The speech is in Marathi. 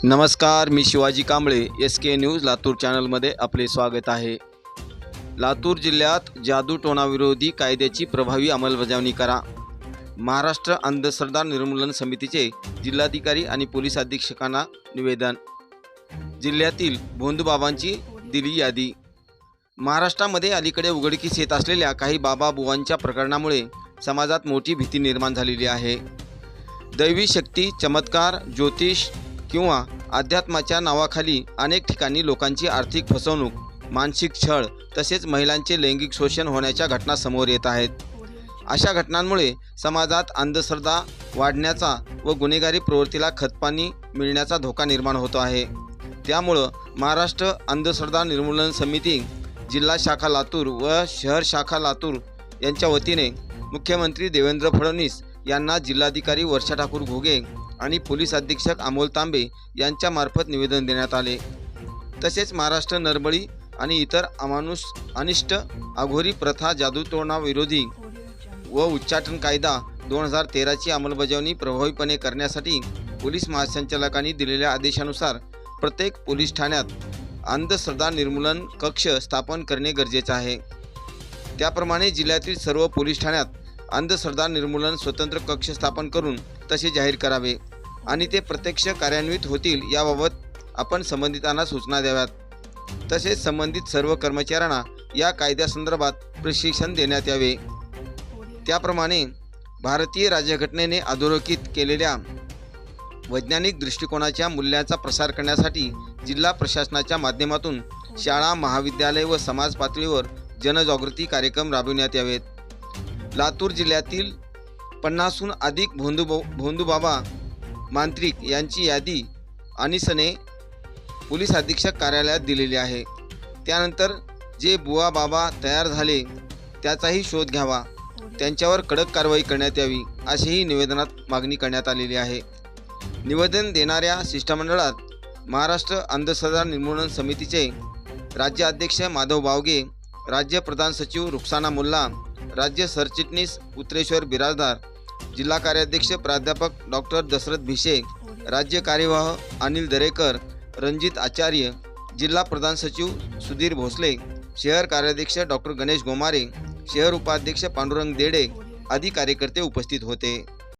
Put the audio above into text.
नमस्कार, मी शिवाजी कांबळे. SK न्यूज लातूर चॅनलमध्ये आपले स्वागत आहे. लातूर जिल्ह्यात जादूटोणाविरोधी कायद्याची प्रभावी अंमलबजावणी करा. महाराष्ट्र अंधश्रद्धा निर्मूलन समितीचे जिल्हाधिकारी आणि पोलीस अधीक्षकांना निवेदन. जिल्ह्यातील भोंदूबाबांची दिली यादी. महाराष्ट्रामध्ये अलीकडे उघडकीस येत असलेल्या काही बाबा बुवांच्या प्रकरणामुळे समाजात मोठी भीती निर्माण झालेली आहे. दैवी शक्ती, चमत्कार, ज्योतिष किंवा अध्यात्माच्या नावाखाली अनेक ठिकाणी लोकांची आर्थिक फसवणूक, मानसिक छळ तसेच महिलांचे लैंगिक शोषण होण्याच्या घटना समोर येत आहेत. अशा घटनांमुळे समाजात अंधश्रद्धा वाढण्याचा व गुन्हेगारी प्रवृत्तीला खतपाणी मिळण्याचा धोका निर्माण होतो आहे. त्यामुळं महाराष्ट्र अंधश्रद्धा निर्मूलन समिती जिल्हा शाखा लातूर व शहर शाखा लातूर यांच्या वतीने मुख्यमंत्री देवेंद्र फडणवीस यांना जिल्हाधिकारी वर्षा ठाकूर घोगे आणि पोलीस अधीक्षक अमोल तांबे यांच्यामार्फत निवेदन देण्यात आले. तसेच महाराष्ट्र नरबळी आणि इतर अनिष्ट अघोरी प्रथा, जादूटोणाविरोधी व उच्चाटन कायदा 2013ची अंमलबजावणी प्रभावीपणे करण्यासाठी पोलीस महासंचालकांनी दिलेल्या आदेशानुसार प्रत्येक पोलीस ठाण्यात अंधश्रद्धा निर्मूलन कक्ष स्थापन करणे गरजेचे आहे. त्याप्रमाणे जिल्ह्यातील सर्व पोलीस ठाण्यात अंधश्रद्धा निर्मूलन स्वतंत्र कक्ष स्थापन करून तसे जाहीर करावे आणि ते प्रत्यक्ष कार्यान्वित होतील याबाबत आपण संबंधितांना सूचना द्याव्यात. तसेच संबंधित सर्व कर्मचाऱ्यांना या कायद्यासंदर्भात प्रशिक्षण देण्यात यावे. त्याप्रमाणे भारतीय राज्यघटनेने अधोरेखित केलेल्या वैज्ञानिक दृष्टिकोनाच्या मूल्यांचा प्रसार करण्यासाठी जिल्हा प्रशासनाच्या माध्यमातून शाळा, महाविद्यालय व समाज पातळीवर जनजागृती कार्यक्रम राबविण्यात यावेत. लातूर जिल्ह्यातील 50हून अधिक भोंदूबाबा मांत्रिक यांची यादी अनिसने पोलीस अधीक्षक कार्यालयात दिलेली आहे. त्यानंतर जे बुवा बाबा तयार झाले त्याचाही शोध घ्यावा, त्यांच्यावर कडक कारवाई करण्यात यावी अशीही निवेदनात मागणी करण्यात आलेली आहे. निवेदन देणाऱ्या शिष्टमंडळात महाराष्ट्र अंधश्रद्धा निर्मूलन समितीचे राज्य अध्यक्ष माधव बावगे, राज्य प्रधान सचिव रुखसाना मुल्ला, राज्य सरचिटणीस उत्तरेश्वर बिराजदार, जिल्हा कार्याध्यक्ष प्राध्यापक डॉक्टर दशरथ भिशे, राज्य कार्यवाह अनिल दरेकर, रणजित आचार्य, जिल्हा प्रधान सचिव सुधीर भोसले, शहर कार्याध्यक्ष डॉक्टर गणेश गोमारे, शहर उपाध्यक्ष पांडुरंग देडे आदी कार्यकर्ते उपस्थित होते.